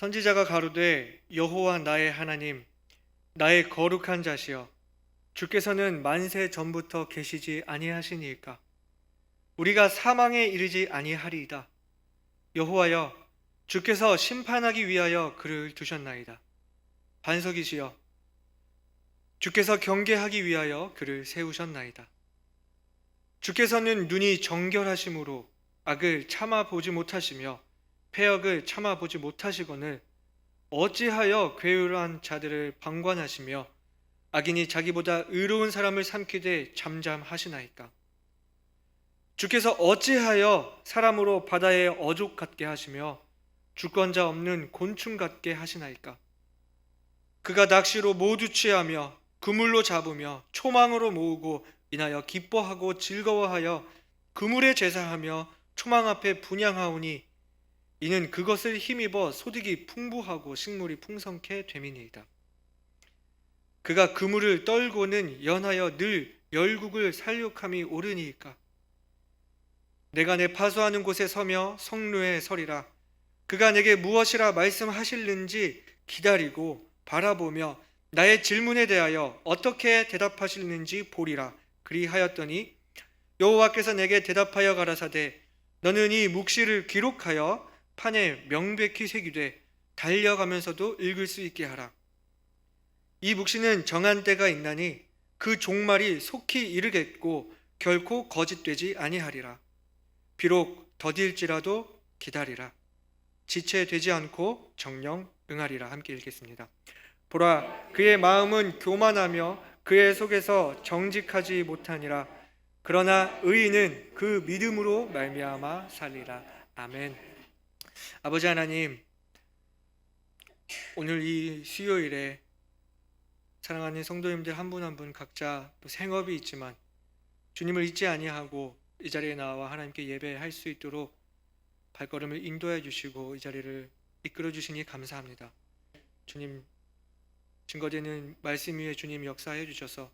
선지자가 가로되 여호와 나의 하나님 나의 거룩한 자시여 주께서는 만세 전부터 계시지 아니하시니이까 우리가 사망에 이르지 아니하리이다. 여호와여 주께서 심판하기 위하여 그를 두셨나이다. 반석이시여 주께서 경계하기 위하여 그를 세우셨나이다. 주께서는 눈이 정결하심으로 악을 참아 보지 못하시며 패역을 참아 보지 못하시거늘 어찌하여 괴울한 자들을 방관하시며 악인이 자기보다 의로운 사람을 삼키되 잠잠하시나이까. 주께서 어찌하여 사람으로 바다의 어족 같게 하시며 주권자 없는 곤충 같게 하시나이까. 그가 낚시로 모두 취하며 그물로 잡으며 초망으로 모으고 인하여 기뻐하고 즐거워하여 그물에 제사하며 초망 앞에 분향하오니 이는 그것을 힘입어 소득이 풍부하고 식물이 풍성케 됨이니이다. 그가 그물을 떨고는 연하여 늘 열국을 살육함이 옳으니이까. 내가 내 파수하는 곳에 서며 성루에 서리라. 그가 내게 무엇이라 말씀하실는지 기다리고 바라보며 나의 질문에 대하여 어떻게 대답하실는지 보리라. 그리하였더니 여호와께서 내게 대답하여 가라사대 너는 이 묵시를 기록하여 판에 명백히 새기되 달려가면서도 읽을 수 있게 하라. 이 묵시는 정한 때가 있나니 그 종말이 속히 이르겠고 결코 거짓되지 아니하리라. 비록 더딜지라도 기다리라. 지체되지 않고 정령 응하리라. 함께 읽겠습니다. 보라 그의 마음은 교만하며 그의 속에서 정직하지 못하니라. 그러나 의인은 그 믿음으로 말미암아 살리라. 아멘. 아버지 하나님, 오늘 이 수요일에 사랑하는 성도님들 한 분 한 분 각자 또 생업이 있지만 주님을 잊지 아니하고 이 자리에 나와 하나님께 예배할 수 있도록 발걸음을 인도해 주시고 이 자리를 이끌어 주시니 감사합니다. 주님, 증거되는 말씀 위에 주님 역사해 주셔서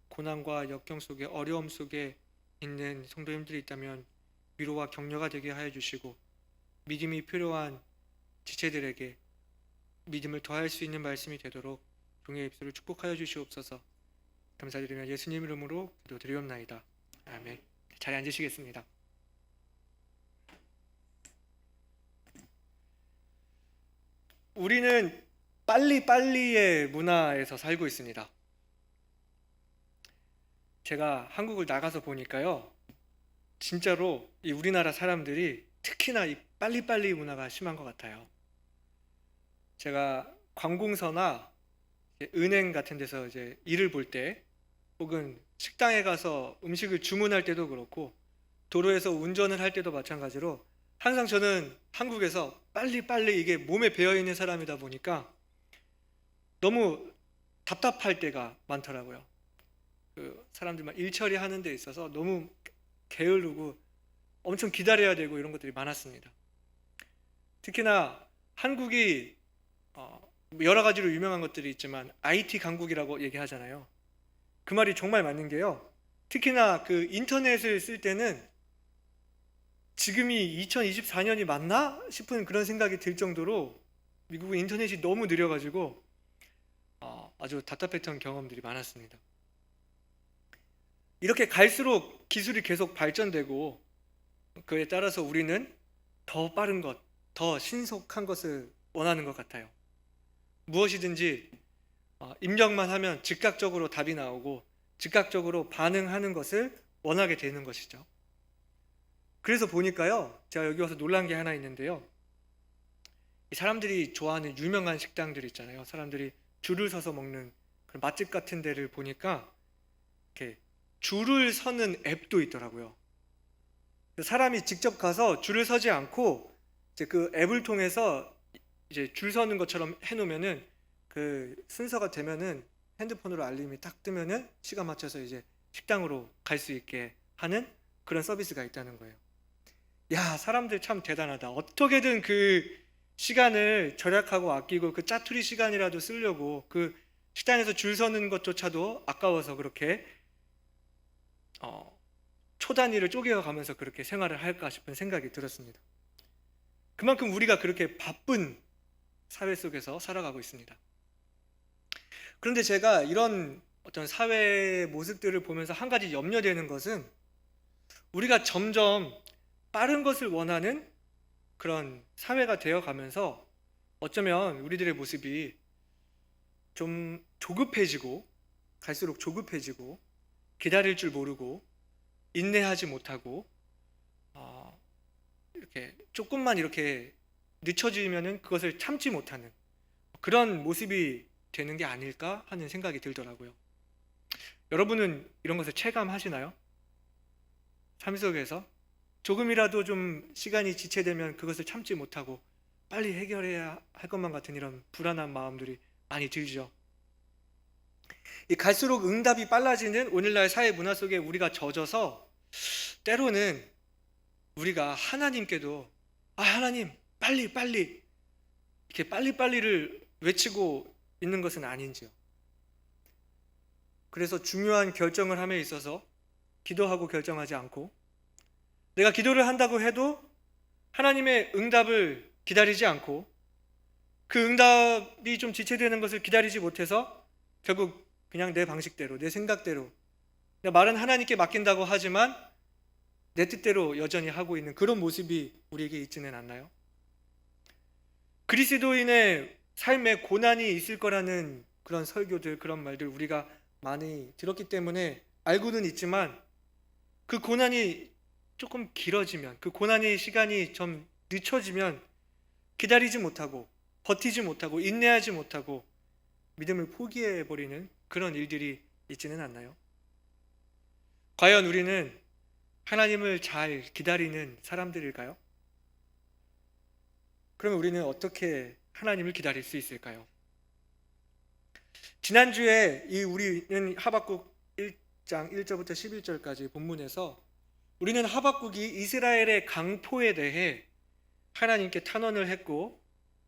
고난과 역경 속에 어려움 속에 있는 성도님들이 있다면 위로와 격려가 되게 하여 주시고 믿음이 필요한 지체들에게 믿음을 더할 수 있는 말씀이 되도록 종의 입술을 축복하여 주시옵소서. 감사드리며 예수님 이름으로 기도드리옵나이다. 아멘. 자리에 앉으시겠습니다. 우리는 빨리빨리의 문화에서 살고 있습니다. 제가 한국을 나가서 보니까요, 진짜로 이 우리나라 사람들이 특히나 이 빨리빨리 문화가 심한 것 같아요. 제가 관공서나 은행 같은 데서 이제 일을 볼 때, 혹은 식당에 가서 음식을 주문할 때도 그렇고 도로에서 운전을 할 때도 마찬가지로 항상 저는 한국에서 빨리빨리 이게 몸에 배어있는 사람이다 보니까 너무 답답할 때가 많더라고요. 그 사람들만 일 처리하는 데 있어서 너무 게으르고 엄청 기다려야 되고 이런 것들이 많았습니다. 특히나 한국이 여러 가지로 유명한 것들이 있지만 IT 강국이라고 얘기하잖아요. 그 말이 정말 맞는 게요, 특히나 그 인터넷을 쓸 때는 지금이 2024년이 맞나 싶은 그런 생각이 들 정도로 미국의 인터넷이 너무 느려가지고 아주 답답했던 경험들이 많았습니다. 이렇게 갈수록 기술이 계속 발전되고 그에 따라서 우리는 더 빠른 것, 더 신속한 것을 원하는 것 같아요. 무엇이든지 입력만 하면 즉각적으로 답이 나오고 즉각적으로 반응하는 것을 원하게 되는 것이죠. 그래서 보니까요, 제가 여기 와서 놀란 게 하나 있는데요, 이 사람들이 좋아하는 유명한 식당들 있잖아요. 사람들이 줄을 서서 먹는 그런 맛집 같은 데를 보니까 이렇게 줄을 서는 앱도 있더라고요. 사람이 직접 가서 줄을 서지 않고 이제 그 앱을 통해서 이제 줄 서는 것처럼 해놓으면은 그 순서가 되면은 핸드폰으로 알림이 딱 뜨면은 시간 맞춰서 이제 식당으로 갈 수 있게 하는 그런 서비스가 있다는 거예요. 야, 사람들 참 대단하다. 어떻게든 그 시간을 절약하고 아끼고 그 짜투리 시간이라도 쓰려고 그 식당에서 줄 서는 것조차도 아까워서 그렇게 초 단위를 쪼개가면서 그렇게 생활을 할까 싶은 생각이 들었습니다. 그만큼 우리가 그렇게 바쁜 사회 속에서 살아가고 있습니다. 그런데 제가 이런 어떤 사회의 모습들을 보면서 한 가지 염려되는 것은 우리가 점점 빠른 것을 원하는 그런 사회가 되어가면서 어쩌면 우리들의 모습이 좀 조급해지고 갈수록 조급해지고 기다릴 줄 모르고 인내하지 못하고 이렇게 조금만 이렇게 늦춰지면은 그것을 참지 못하는 그런 모습이 되는 게 아닐까 하는 생각이 들더라고요. 여러분은 이런 것을 체감하시나요? 삶 속에서 조금이라도 좀 시간이 지체되면 그것을 참지 못하고 빨리 해결해야 할 것만 같은 이런 불안한 마음들이 많이 들죠. 이 갈수록 응답이 빨라지는 오늘날 사회 문화 속에 우리가 젖어서 때로는 우리가 하나님께도 하나님 빨리 빨리 이렇게 빨리빨리를 외치고 있는 것은 아닌지요. 그래서 중요한 결정을 함에 있어서 기도하고 결정하지 않고 내가 기도를 한다고 해도 하나님의 응답을 기다리지 않고 그 응답이 좀 지체되는 것을 기다리지 못해서 결국 그냥 내 방식대로 내 생각대로 내가 말은 하나님께 맡긴다고 하지만 내 뜻대로 여전히 하고 있는 그런 모습이 우리에게 있지는 않나요? 그리스도인의 삶에 고난이 있을 거라는 그런 설교들 그런 말들 우리가 많이 들었기 때문에 알고는 있지만 그 고난이 조금 길어지면 그 고난의 시간이 좀 늦춰지면 기다리지 못하고 버티지 못하고 인내하지 못하고 믿음을 포기해버리는 그런 일들이 있지는 않나요? 과연 우리는 하나님을 잘 기다리는 사람들일까요? 그러면 우리는 어떻게 하나님을 기다릴 수 있을까요? 지난주에 우리는 하박국 1장 1절부터 11절까지 본문에서 우리는 하박국이 이스라엘의 강포에 대해 하나님께 탄원을 했고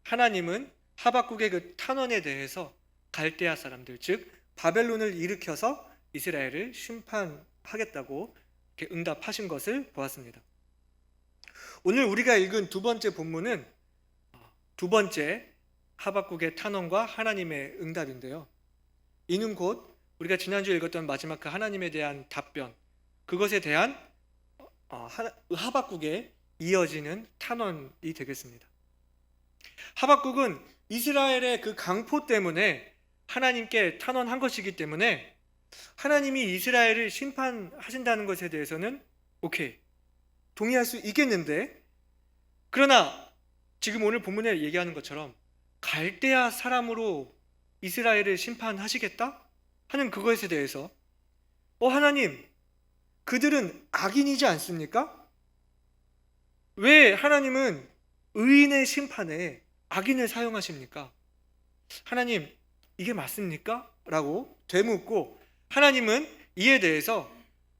하나님은 하박국의 그 탄원에 대해서 갈대아 사람들 즉 바벨론을 일으켜서 이스라엘을 심판하겠다고 이렇게 응답하신 것을 보았습니다. 오늘 우리가 읽은 두 번째 본문은 두 번째 하박국의 탄원과 하나님의 응답인데요. 이는 곧 우리가 지난주에 읽었던 마지막 그 하나님에 대한 답변 그것에 대한 하박국에 이어지는 탄원이 되겠습니다. 하박국은 이스라엘의 그 강포 때문에 하나님께 탄원한 것이기 때문에 하나님이 이스라엘을 심판하신다는 것에 대해서는 오케이 동의할 수 있겠는데 그러나 지금 오늘 본문에 얘기하는 것처럼 갈대아 사람으로 이스라엘을 심판하시겠다? 하는 그것에 대해서 하나님 그들은 악인이지 않습니까? 왜 하나님은 의인의 심판에 악인을 사용하십니까? 하나님 이게 맞습니까? 라고 되묻고 하나님은 이에 대해서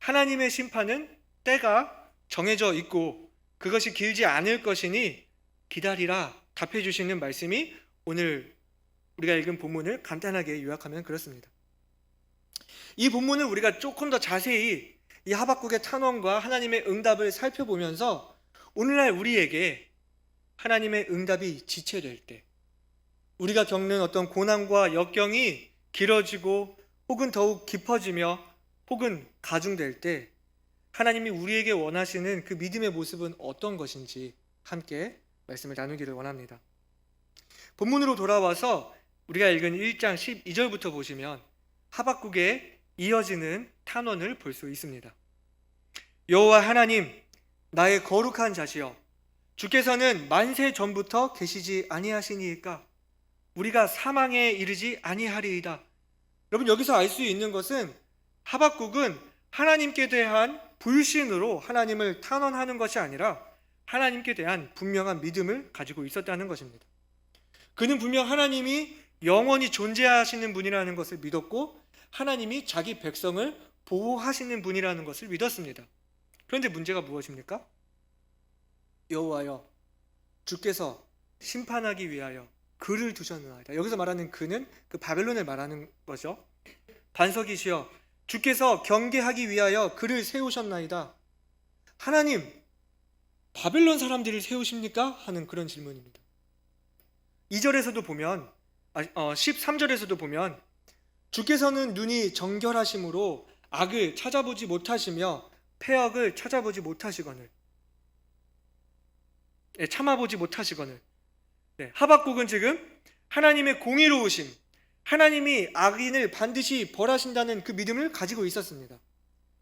하나님의 심판은 때가 정해져 있고 그것이 길지 않을 것이니 기다리라 답해 주시는 말씀이 오늘 우리가 읽은 본문을 간단하게 요약하면 그렇습니다. 이 본문을 우리가 조금 더 자세히 이 하박국의 탄원과 하나님의 응답을 살펴보면서 오늘날 우리에게 하나님의 응답이 지체될 때 우리가 겪는 어떤 고난과 역경이 길어지고 혹은 더욱 깊어지며 혹은 가중될 때 하나님이 우리에게 원하시는 그 믿음의 모습은 어떤 것인지 함께 말씀을 나누기를 원합니다. 본문으로 돌아와서 우리가 읽은 1장 12절부터 보시면 하박국에 이어지는 탄원을 볼 수 있습니다. 여호와 하나님 나의 거룩한 자시여 주께서는 만세 전부터 계시지 아니하시니이까 우리가 사망에 이르지 아니하리이다. 여러분 여기서 알 수 있는 것은 하박국은 하나님께 대한 불신으로 하나님을 탄원하는 것이 아니라 하나님께 대한 분명한 믿음을 가지고 있었다는 것입니다. 그는 분명 하나님이 영원히 존재하시는 분이라는 것을 믿었고 하나님이 자기 백성을 보호하시는 분이라는 것을 믿었습니다. 그런데 문제가 무엇입니까? 여호와여 주께서 심판하기 위하여 그를 두셨나이다. 여기서 말하는 그는 그 바벨론을 말하는 거죠. 반석이시여 주께서 경계하기 위하여 그를 세우셨나이다. 하나님 바벨론 사람들을 세우십니까? 하는 그런 질문입니다. 2절에서도 보면 13절에서도 보면 주께서는 눈이 정결하심으로 악을 찾아보지 못하시며 패역을 찾아보지 못하시거늘, 참아보지 못하시거늘. 하박국은 지금 하나님의 공의로우심, 하나님이 악인을 반드시 벌하신다는 그 믿음을 가지고 있었습니다.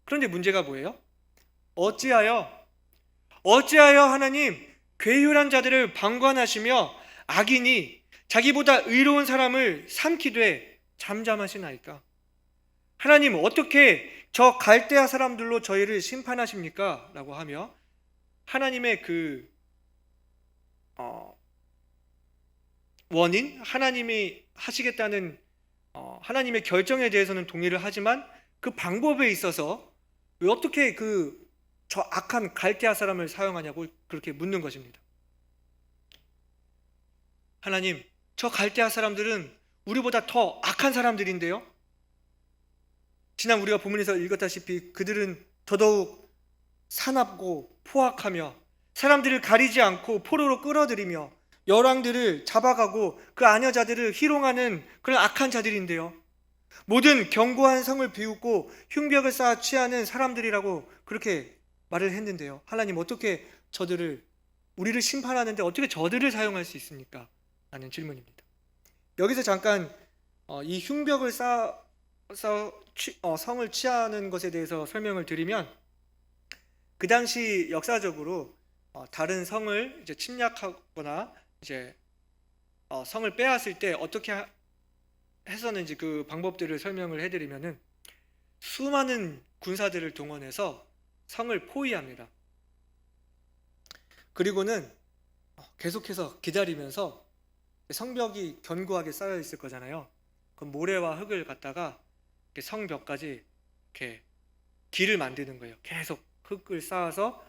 그런데 문제가 뭐예요? 어찌하여 하나님 괴휼한 자들을 방관하시며 악인이 자기보다 의로운 사람을 삼키되 잠잠하시나이까? 하나님 어떻게 저 갈대아 사람들로 저희를 심판하십니까? 라고 하며 하나님의 그 원인, 하나님이 하시겠다는 하나님의 결정에 대해서는 동의를 하지만 그 방법에 있어서 왜 어떻게 저 악한 갈대아 사람을 사용하냐고 그렇게 묻는 것입니다. 하나님, 저 갈대아 사람들은 우리보다 더 악한 사람들인데요. 지난 우리가 본문에서 읽었다시피 그들은 더더욱 사납고 포악하며 사람들을 가리지 않고 포로로 끌어들이며 열왕들을 잡아가고 그 아녀자들을 희롱하는 그런 악한 자들인데요. 모든 견고한 성을 비웃고 흉벽을 쌓아 취하는 사람들이라고 그렇게 말을 했는데요. 하나님 어떻게 우리를 심판하는데 어떻게 저들을 사용할 수 있습니까? 라는 질문입니다. 여기서 잠깐 이 흉벽을 성을 취하는 것에 대해서 설명을 드리면, 그 당시 역사적으로 다른 성을 이제 침략하거나 이제 성을 빼앗을 때 어떻게 했었는지 그 방법들을 설명을 해드리면은, 수많은 군사들을 동원해서 성을 포위합니다. 그리고는 계속해서 기다리면서 성벽이 견고하게 쌓여 있을 거잖아요. 그럼 모래와 흙을 갖다가 성벽까지 이렇게 길을 만드는 거예요. 계속 흙을 쌓아서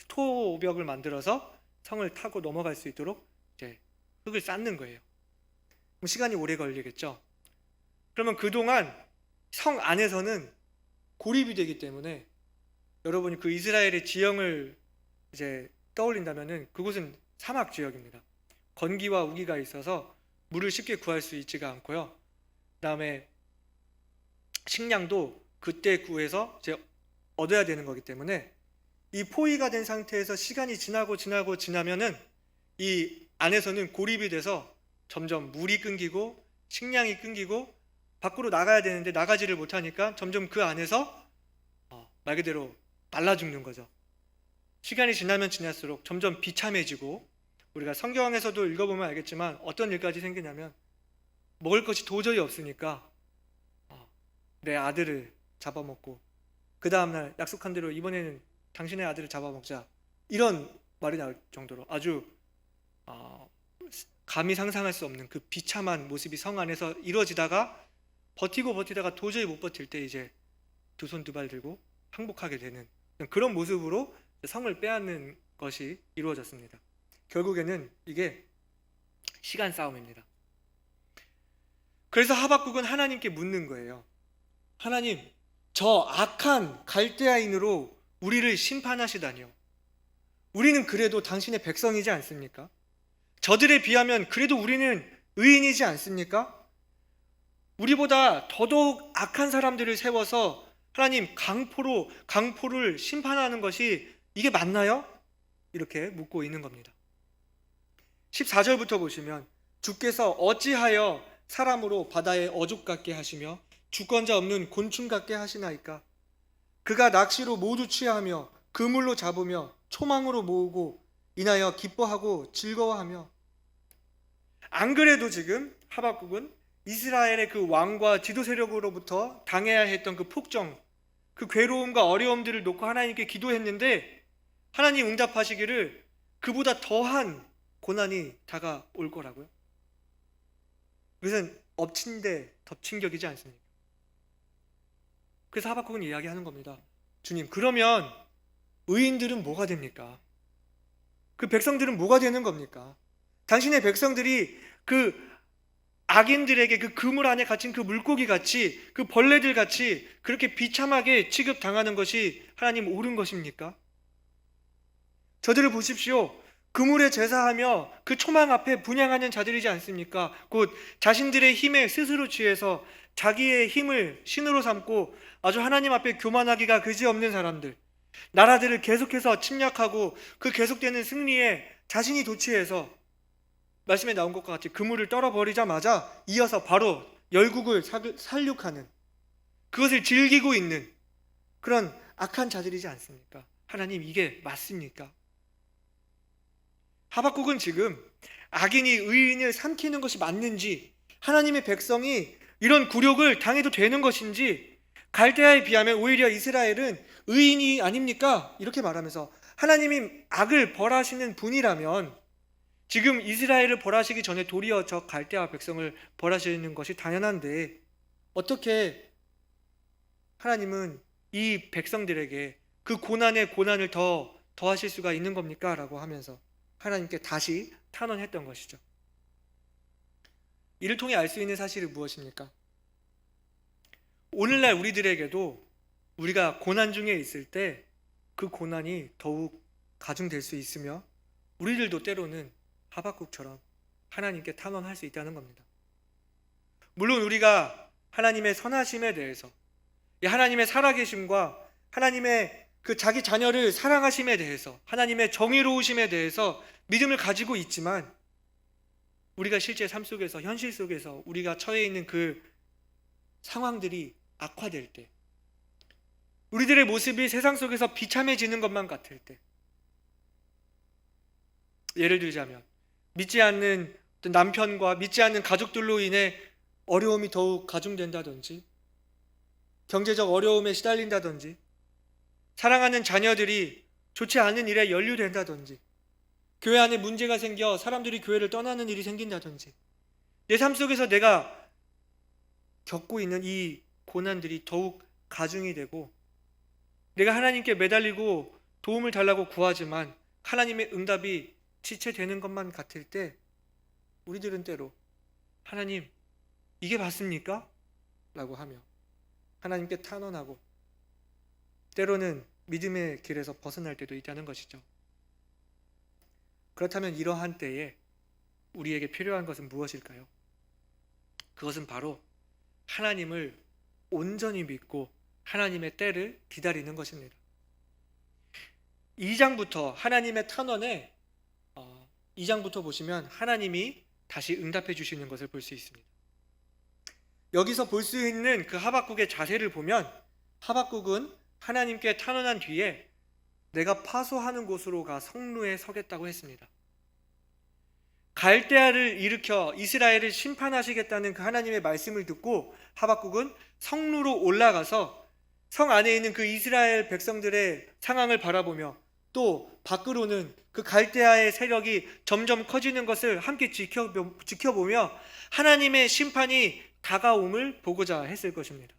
토벽을 만들어서 성을 타고 넘어갈 수 있도록 이제 흙을 쌓는 거예요. 그럼 시간이 오래 걸리겠죠. 그러면 그동안 성 안에서는 고립이 되기 때문에, 여러분이 그 이스라엘의 지형을 이제 떠올린다면은 그곳은 사막 지역입니다. 건기와 우기가 있어서 물을 쉽게 구할 수 있지가 않고요. 그다음에 식량도 그때 구해서 이제 얻어야 되는 거기 때문에 이 포위가 된 상태에서 시간이 지나면은 이 안에서는 고립이 돼서 점점 물이 끊기고 식량이 끊기고 밖으로 나가야 되는데 나가지를 못하니까 점점 그 안에서 말 그대로 말라 죽는 거죠. 시간이 지나면 지날수록 점점 비참해지고, 우리가 성경에서도 읽어보면 알겠지만 어떤 일까지 생기냐면, 먹을 것이 도저히 없으니까 내 아들을 잡아먹고 그 다음날 약속한 대로 이번에는 당신의 아들을 잡아먹자, 이런 말이 나올 정도로 아주 감히 상상할 수 없는 그 비참한 모습이 성 안에서 이루어지다가 버티다가 도저히 못 버틸 때 이제 두 손 두 발 들고 항복하게 되는 그런 모습으로 성을 빼앗는 것이 이루어졌습니다. 결국에는 이게 시간 싸움입니다. 그래서 하박국은 하나님께 묻는 거예요. 하나님, 저 악한 갈대아인으로 우리를 심판하시다니요. 우리는 그래도 당신의 백성이지 않습니까? 저들에 비하면 그래도 우리는 의인이지 않습니까? 우리보다 더더욱 악한 사람들을 세워서 하나님 강포를 심판하는 것이 이게 맞나요? 이렇게 묻고 있는 겁니다. 14절부터 보시면, 주께서 어찌하여 사람으로 바다의 어족 같게 하시며 주권자 없는 곤충 같게 하시나이까? 그가 낚시로 모두 취하며 그물로 잡으며 초망으로 모으고 인하여 기뻐하고 즐거워하며. 안 그래도 지금 하박국은 이스라엘의 그 왕과 지도 세력으로부터 당해야 했던 그 폭정, 그 괴로움과 어려움들을 놓고 하나님께 기도했는데 하나님 응답하시기를 그보다 더한 고난이 다가올 거라고요. 그것은 엎친 데 덮친 격이지 않습니까? 그래서 하박국은 이야기하는 겁니다. 주님, 그러면 의인들은 뭐가 됩니까? 그 백성들은 뭐가 되는 겁니까? 당신의 백성들이 그 악인들에게 그 그물 안에 갇힌 그 물고기 같이, 그 벌레들 같이 그렇게 비참하게 취급당하는 것이 하나님 옳은 것입니까? 저들을 보십시오. 그물에 제사하며 그 초망 앞에 분향하는 자들이지 않습니까? 곧 자신들의 힘에 스스로 취해서 자기의 힘을 신으로 삼고 아주 하나님 앞에 교만하기가 그지없는 사람들, 나라들을 계속해서 침략하고 그 계속되는 승리에 자신이 도취해서 말씀에 나온 것과 같이 그물을 떨어버리자마자 이어서 바로 열국을 살육하는, 그것을 즐기고 있는 그런 악한 자들이지 않습니까? 하나님, 이게 맞습니까? 하박국은 지금 악인이 의인을 삼키는 것이 맞는지, 하나님의 백성이 이런 굴욕을 당해도 되는 것인지, 갈대아에 비하면 오히려 이스라엘은 의인이 아닙니까? 이렇게 말하면서 하나님이 악을 벌하시는 분이라면 지금 이스라엘을 벌하시기 전에 도리어 저 갈대아 백성을 벌하시는 것이 당연한데 어떻게 하나님은 이 백성들에게 그 고난에 고난을 더하실 수가 있는 겁니까? 라고 하면서 하나님께 다시 탄원했던 것이죠. 이를 통해 알 수 있는 사실은 무엇입니까? 오늘날 우리들에게도 우리가 고난 중에 있을 때 그 고난이 더욱 가중될 수 있으며 우리들도 때로는 하박국처럼 하나님께 탄원할 수 있다는 겁니다. 물론 우리가 하나님의 선하심에 대해서, 하나님의 살아계심과 하나님의 그 자기 자녀를 사랑하심에 대해서, 하나님의 정의로우심에 대해서 믿음을 가지고 있지만 우리가 실제 삶 속에서, 현실 속에서 우리가 처해 있는 그 상황들이 악화될 때, 우리들의 모습이 세상 속에서 비참해지는 것만 같을 때, 예를 들자면 믿지 않는 남편과 믿지 않는 가족들로 인해 어려움이 더욱 가중된다든지, 경제적 어려움에 시달린다든지, 사랑하는 자녀들이 좋지 않은 일에 연루된다든지, 교회 안에 문제가 생겨 사람들이 교회를 떠나는 일이 생긴다든지, 내 삶 속에서 내가 겪고 있는 이 고난들이 더욱 가중이 되고 내가 하나님께 매달리고 도움을 달라고 구하지만 하나님의 응답이 지체되는 것만 같을 때 우리들은 때로 하나님, 이게 맞습니까? 라고 하며 하나님께 탄원하고 때로는 믿음의 길에서 벗어날 때도 있다는 것이죠. 그렇다면 이러한 때에 우리에게 필요한 것은 무엇일까요? 그것은 바로 하나님을 온전히 믿고 하나님의 때를 기다리는 것입니다. 2장부터 하나님의 탄원에 2장부터 보시면 하나님이 다시 응답해 주시는 것을 볼 수 있습니다. 여기서 볼 수 있는 그 하박국의 자세를 보면 하박국은 하나님께 탄원한 뒤에 내가 파소하는 곳으로 가 성루에 서겠다고 했습니다. 갈대아를 일으켜 이스라엘을 심판하시겠다는 그 하나님의 말씀을 듣고 하박국은 성루로 올라가서 성 안에 있는 그 이스라엘 백성들의 상황을 바라보며 또 밖으로는 그 갈대아의 세력이 점점 커지는 것을 함께 지켜보며 하나님의 심판이 다가옴을 보고자 했을 것입니다.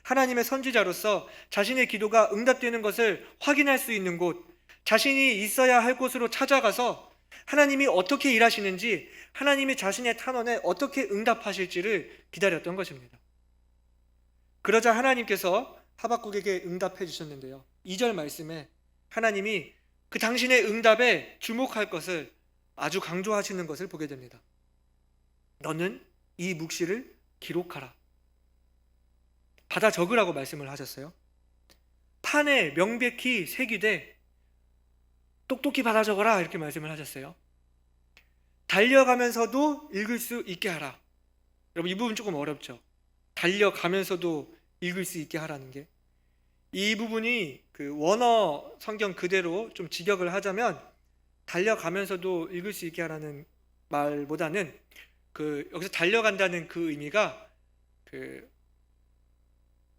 하나님의 선지자로서 자신의 기도가 응답되는 것을 확인할 수 있는 곳, 자신이 있어야 할 곳으로 찾아가서 하나님이 어떻게 일하시는지, 하나님이 자신의 탄원에 어떻게 응답하실지를 기다렸던 것입니다. 그러자 하나님께서 하박국에게 응답해 주셨는데요, 2절 말씀에 하나님이 그 당신의 응답에 주목할 것을 아주 강조하시는 것을 보게 됩니다. 너는 이 묵시를 기록하라, 받아 적으라고 말씀을 하셨어요. 판에 명백히 새기되 똑똑히 받아 적어라, 이렇게 말씀을 하셨어요. 달려가면서도 읽을 수 있게 하라. 여러분, 이 부분 조금 어렵죠? 달려가면서도 읽을 수 있게 하라는 게, 이 부분이 그 원어 성경 그대로 좀 직역을 하자면 달려가면서도 읽을 수 있게 하라는 말보다는 그 여기서 달려간다는 그 의미가 그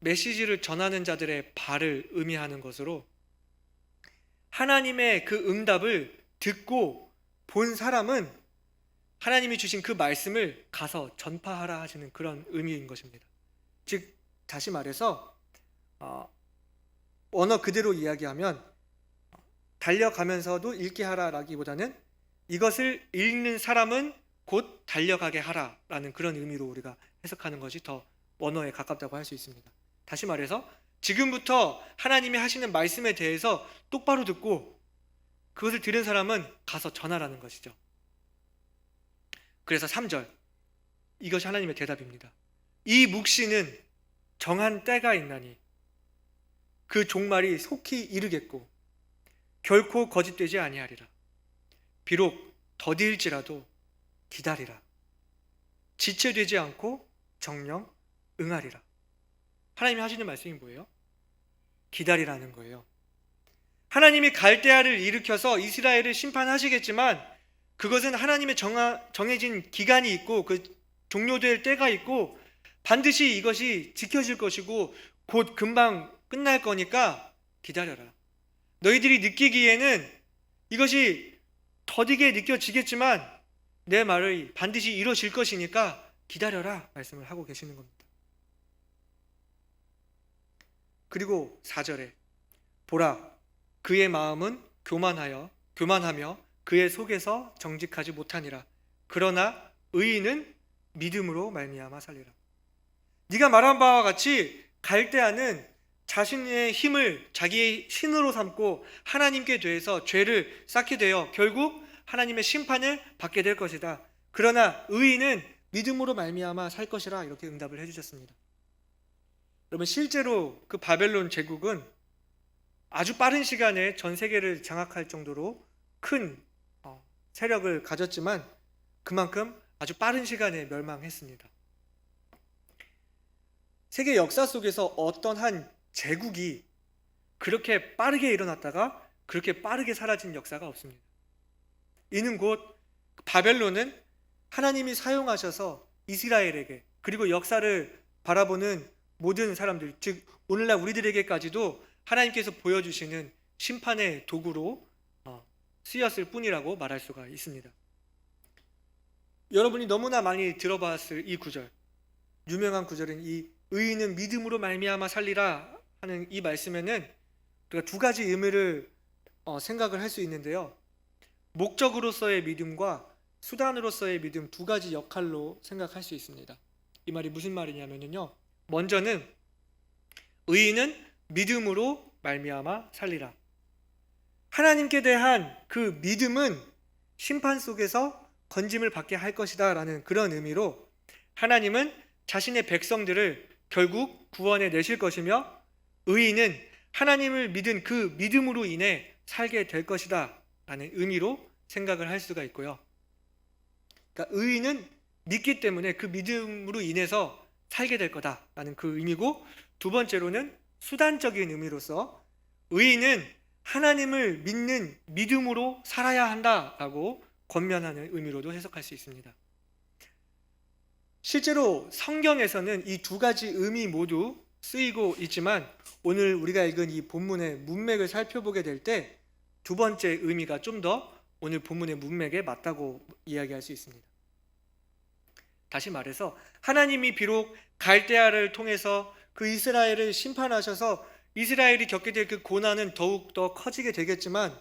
메시지를 전하는 자들의 발을 의미하는 것으로 하나님의 그 응답을 듣고 본 사람은 하나님이 주신 그 말씀을 가서 전파하라 하시는 그런 의미인 것입니다. 즉 다시 말해서 언어 그대로 이야기하면 달려가면서도 읽게 하라라기보다는 이것을 읽는 사람은 곧 달려가게 하라라는 그런 의미로 우리가 해석하는 것이 더 원어에 가깝다고 할 수 있습니다. 다시 말해서 지금부터 하나님이 하시는 말씀에 대해서 똑바로 듣고 그것을 들은 사람은 가서 전하라는 것이죠. 그래서 3절, 이것이 하나님의 대답입니다. 이 묵시는 정한 때가 있나니 그 종말이 속히 이르겠고 결코 거짓되지 아니하리라. 비록 더딜지라도 기다리라. 지체되지 않고 정령 응하리라. 하나님이 하시는 말씀이 뭐예요? 기다리라는 거예요. 하나님이 갈대아를 일으켜서 이스라엘을 심판하시겠지만 그것은 하나님의 정해진 기간이 있고 그 종료될 때가 있고 반드시 이것이 지켜질 것이고 곧 금방 끝날 거니까 기다려라. 너희들이 느끼기에는 이것이 더디게 느껴지겠지만 내 말이 반드시 이루어질 것이니까 기다려라 말씀을 하고 계시는 겁니다. 그리고 4절에 보라 그의 마음은 교만하며 그의 속에서 정직하지 못하니라. 그러나 의인은 믿음으로 말미암아 살리라. 네가 말한 바와 같이 갈대아는 자신의 힘을 자기의 신으로 삼고 하나님께 대해서 죄를 쌓게 되어 결국 하나님의 심판을 받게 될 것이다. 그러나 의인은 믿음으로 말미암아 살 것이라 이렇게 응답을 해주셨습니다. 여러분 실제로 그 바벨론 제국은 아주 빠른 시간에 전 세계를 장악할 정도로 큰 세력을 가졌지만 그만큼 아주 빠른 시간에 멸망했습니다. 세계 역사 속에서 어떤 한 제국이 그렇게 빠르게 일어났다가 그렇게 빠르게 사라진 역사가 없습니다. 이는 곧 바벨론은 하나님이 사용하셔서 이스라엘에게 그리고 역사를 바라보는 모든 사람들, 즉 오늘날 우리들에게까지도 하나님께서 보여주시는 심판의 도구로 쓰였을 뿐이라고 말할 수가 있습니다. 여러분이 너무나 많이 들어봤을 이 구절, 유명한 구절은 이 의인은 믿음으로 말미암아 살리라 하는 이 말씀에는 우리가 두 가지 의미를 생각을 할 수 있는데요. 목적으로서의 믿음과 수단으로서의 믿음 두 가지 역할로 생각할 수 있습니다. 이 말이 무슨 말이냐면요. 먼저는 의인은 믿음으로 말미암아 살리라. 하나님께 대한 그 믿음은 심판 속에서 건짐을 받게 할 것이다 라는 그런 의미로 하나님은 자신의 백성들을 결국 구원해 내실 것이며 의인은 하나님을 믿은 그 믿음으로 인해 살게 될 것이다 라는 의미로 생각을 할 수가 있고요. 그러니까 의인은 믿기 때문에 그 믿음으로 인해서 살게 될 거다라는 그 의미고, 두 번째로는 수단적인 의미로서 의인은 하나님을 믿는 믿음으로 살아야 한다라고 권면하는 의미로도 해석할 수 있습니다. 실제로 성경에서는 이 두 가지 의미 모두 쓰이고 있지만 오늘 우리가 읽은 이 본문의 문맥을 살펴보게 될 때 두 번째 의미가 좀 더 오늘 본문의 문맥에 맞다고 이야기할 수 있습니다. 다시 말해서 하나님이 비록 갈대아를 통해서 그 이스라엘을 심판하셔서 이스라엘이 겪게 될 그 고난은 더욱더 커지게 되겠지만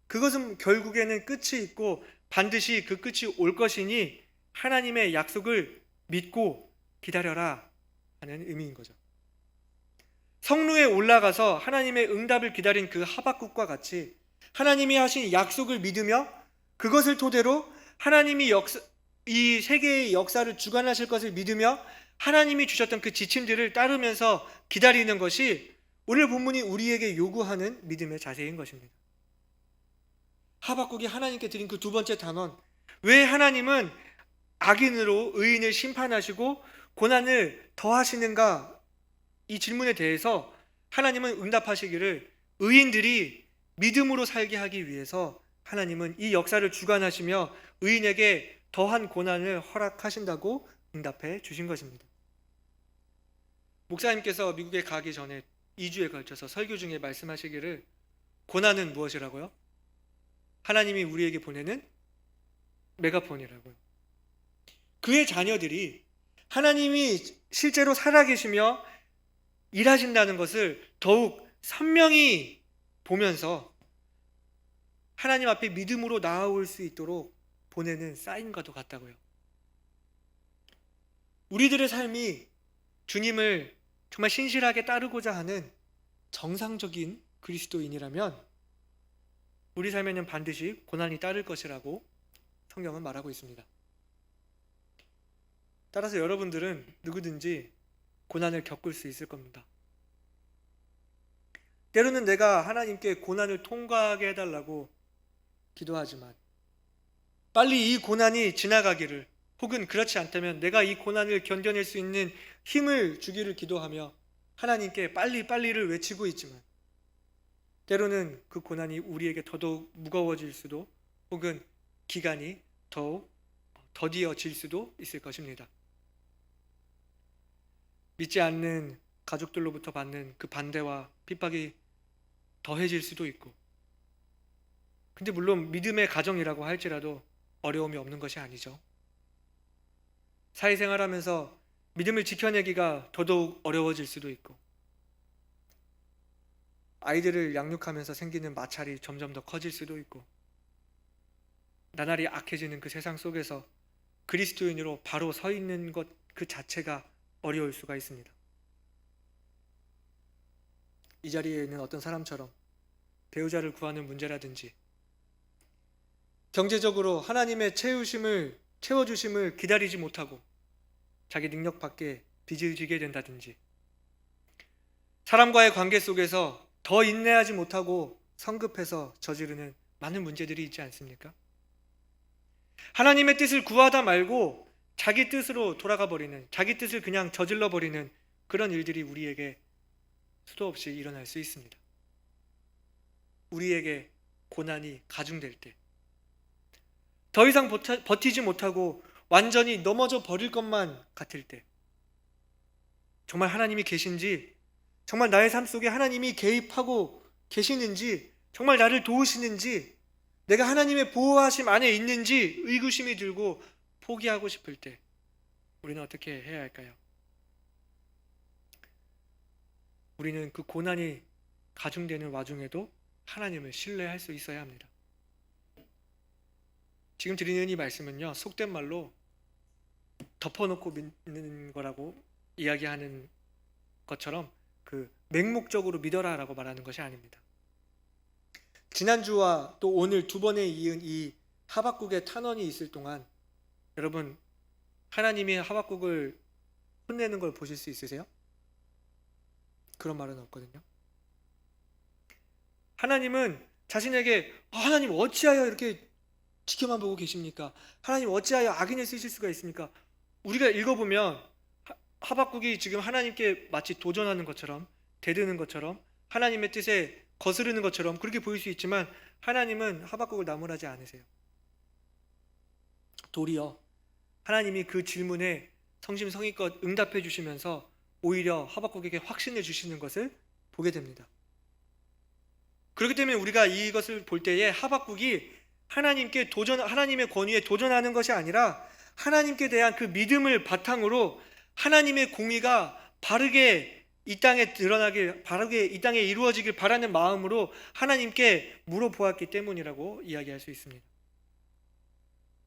그것은 결국에는 끝이 있고 반드시 그 끝이 올 것이니 하나님의 약속을 믿고 기다려라 하는 의미인 거죠. 성루에 올라가서 하나님의 응답을 기다린 그 하박국과 같이 하나님이 하신 약속을 믿으며 그것을 토대로 하나님이 이 세계의 역사를 주관하실 것을 믿으며 하나님이 주셨던 그 지침들을 따르면서 기다리는 것이 오늘 본문이 우리에게 요구하는 믿음의 자세인 것입니다. 하박국이 하나님께 드린 그 두 번째 단원, 왜 하나님은 악인으로 의인을 심판하시고 고난을 더하시는가, 이 질문에 대해서 하나님은 응답하시기를 의인들이 믿음으로 살게 하기 위해서 하나님은 이 역사를 주관하시며 의인에게 더한 고난을 허락하신다고 응답해 주신 것입니다. 목사님께서 미국에 가기 전에 2주에 걸쳐서 설교 중에 말씀하시기를 고난은 무엇이라고요? 하나님이 우리에게 보내는 메가폰이라고요. 그의 자녀들이 하나님이 실제로 살아계시며 일하신다는 것을 더욱 선명히 보면서 하나님 앞에 믿음으로 나아올 수 있도록 보내는 사인과도 같다고요. 우리들의 삶이 주님을 정말 신실하게 따르고자 하는 정상적인 그리스도인이라면 우리 삶에는 반드시 고난이 따를 것이라고 성경은 말하고 있습니다. 따라서 여러분들은 누구든지 고난을 겪을 수 있을 겁니다. 때로는 내가 하나님께 고난을 통과하게 해달라고 기도하지만 빨리 이 고난이 지나가기를, 혹은 그렇지 않다면 내가 이 고난을 견뎌낼 수 있는 힘을 주기를 기도하며 하나님께 빨리빨리를 외치고 있지만 때로는 그 고난이 우리에게 더더욱 무거워질 수도, 혹은 기간이 더욱 더디어질 수도 있을 것입니다. 믿지 않는 가족들로부터 받는 그 반대와 핍박이 더해질 수도 있고, 근데 물론 믿음의 가정이라고 할지라도 어려움이 없는 것이 아니죠. 사회생활하면서 믿음을 지켜내기가 더더욱 어려워질 수도 있고, 아이들을 양육하면서 생기는 마찰이 점점 더 커질 수도 있고, 나날이 악해지는 그 세상 속에서 그리스도인으로 바로 서 있는 것 그 자체가 어려울 수가 있습니다. 이 자리에 있는 어떤 사람처럼 배우자를 구하는 문제라든지, 경제적으로 하나님의 채워주심을 기다리지 못하고 자기 능력 밖에 빚을 지게 된다든지, 사람과의 관계 속에서 더 인내하지 못하고 성급해서 저지르는 많은 문제들이 있지 않습니까? 하나님의 뜻을 구하다 말고 자기 뜻으로 돌아가 버리는, 자기 뜻을 그냥 저질러 버리는 그런 일들이 우리에게 수도 없이 일어날 수 있습니다. 우리에게 고난이 가중될 때, 더 이상 버티지 못하고 완전히 넘어져 버릴 것만 같을 때, 정말 하나님이 계신지, 정말 나의 삶 속에 하나님이 개입하고 계시는지, 정말 나를 도우시는지, 내가 하나님의 보호하심 안에 있는지 의구심이 들고 포기하고 싶을 때 우리는 어떻게 해야 할까요? 우리는 그 고난이 가중되는 와중에도 하나님을 신뢰할 수 있어야 합니다. 지금 드리는 이 말씀은요, 속된 말로 덮어놓고 믿는 거라고 이야기하는 것처럼 그 맹목적으로 믿어라라고 말하는 것이 아닙니다. 지난주와 또 오늘 두 번에 이은 이 하박국의 탄원이 있을 동안 여러분, 하나님이 하박국을 혼내는 걸 보실 수 있으세요? 그런 말은 없거든요. 하나님은 자신에게 하나님 어찌하여 이렇게 지켜만 보고 계십니까? 하나님 어찌하여 악인을 쓰실 수가 있습니까? 우리가 읽어보면 하박국이 지금 하나님께 마치 도전하는 것처럼, 대드는 것처럼, 하나님의 뜻에 거스르는 것처럼 그렇게 보일 수 있지만 하나님은 하박국을 나무라지 않으세요. 도리어 하나님이 그 질문에 성심성의껏 응답해 주시면서 오히려 하박국에게 확신을 주시는 것을 보게 됩니다. 그렇기 때문에 우리가 이것을 볼 때에 하박국이 하나님의 권위에 도전하는 것이 아니라 하나님께 대한 그 믿음을 바탕으로 하나님의 공의가 바르게 이 땅에 드러나길, 바르게 이 땅에 이루어지길 바라는 마음으로 하나님께 물어보았기 때문이라고 이야기할 수 있습니다.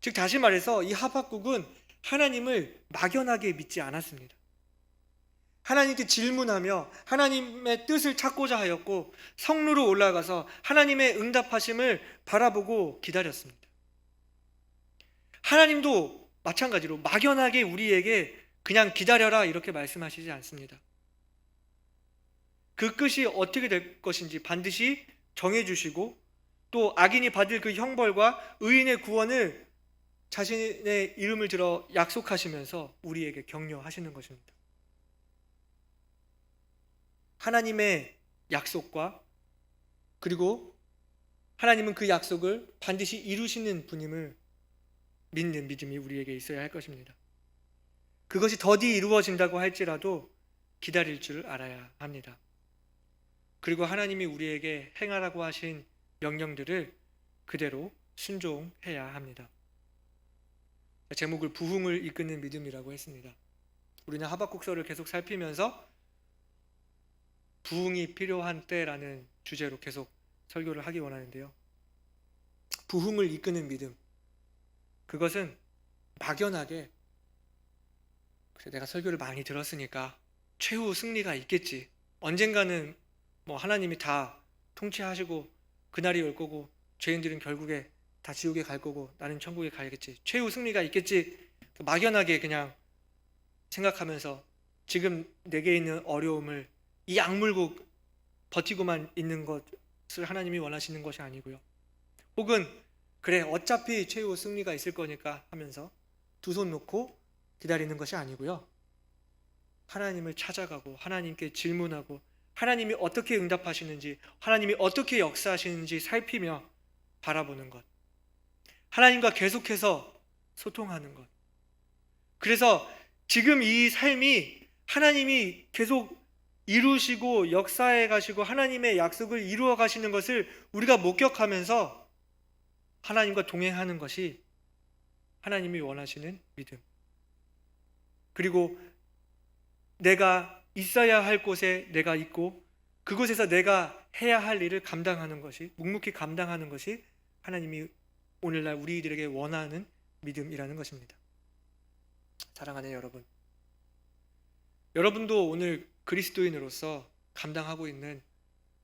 즉 다시 말해서 이 하박국은 하나님을 막연하게 믿지 않았습니다. 하나님께 질문하며 하나님의 뜻을 찾고자 하였고 성루로 올라가서 하나님의 응답하심을 바라보고 기다렸습니다. 하나님도 마찬가지로 막연하게 우리에게 그냥 기다려라 이렇게 말씀하시지 않습니다. 그 끝이 어떻게 될 것인지 반드시 정해주시고 또 악인이 받을 그 형벌과 의인의 구원을 자신의 이름을 들어 약속하시면서 우리에게 격려하시는 것입니다. 하나님의 약속과 그리고 하나님은 그 약속을 반드시 이루시는 분임을 믿는 믿음이 우리에게 있어야 할 것입니다. 그것이 더디 이루어진다고 할지라도 기다릴 줄 알아야 합니다. 그리고 하나님이 우리에게 행하라고 하신 명령들을 그대로 순종해야 합니다. 제목을 부흥을 이끄는 믿음이라고 했습니다. 우리는 하박국서를 계속 살피면서 부흥이 필요한 때라는 주제로 계속 설교를 하기 원하는데요. 부흥을 이끄는 믿음, 그것은 막연하게 그래 내가 설교를 많이 들었으니까 최후 승리가 있겠지, 언젠가는 하나님이 다 통치하시고 그날이 올 거고 죄인들은 결국에 다 지옥에 갈 거고 나는 천국에 가야겠지, 최후 승리가 있겠지, 막연하게 그냥 생각하면서 지금 내게 있는 어려움을 이 악물고 버티고만 있는 것을 하나님이 원하시는 것이 아니고요. 혹은 그래 어차피 최후 승리가 있을 거니까 하면서 두 손 놓고 기다리는 것이 아니고요. 하나님을 찾아가고 하나님께 질문하고 하나님이 어떻게 응답하시는지, 하나님이 어떻게 역사하시는지 살피며 바라보는 것, 하나님과 계속해서 소통하는 것. 그래서 지금 이 삶이 하나님이 계속 이루시고 역사해 가시고 하나님의 약속을 이루어 가시는 것을 우리가 목격하면서 하나님과 동행하는 것이 하나님이 원하시는 믿음. 그리고 내가 있어야 할 곳에 내가 있고 그곳에서 내가 해야 할 일을 감당하는 것이, 묵묵히 감당하는 것이 하나님이 오늘날 우리들에게 원하는 믿음이라는 것입니다. 사랑하는 여러분, 여러분도 오늘 그리스도인으로서 감당하고 있는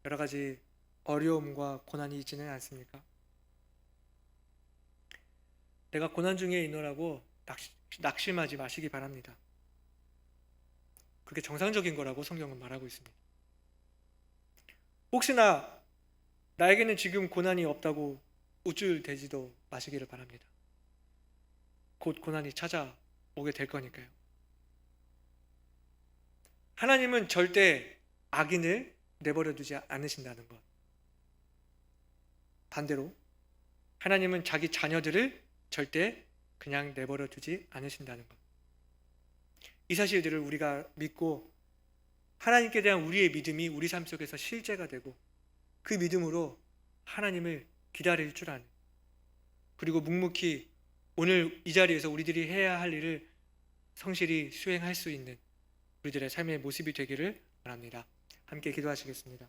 여러 가지 어려움과 고난이 있지는 않습니까? 내가 고난 중에 있노라고 낙심하지 마시기 바랍니다. 그게 정상적인 거라고 성경은 말하고 있습니다. 혹시나 나에게는 지금 고난이 없다고 우쭐대지도 마시기를 바랍니다. 곧 고난이 찾아오게 될 거니까요. 하나님은 절대 악인을 내버려 두지 않으신다는 것. 반대로 하나님은 자기 자녀들을 절대 그냥 내버려 두지 않으신다는 것. 이 사실들을 우리가 믿고 하나님께 대한 우리의 믿음이 우리 삶 속에서 실제가 되고 그 믿음으로 하나님을 기다릴 줄 아는, 그리고 묵묵히 오늘 이 자리에서 우리들이 해야 할 일을 성실히 수행할 수 있는 우리들의 삶의 모습이 되기를 바랍니다. 함께 기도하시겠습니다.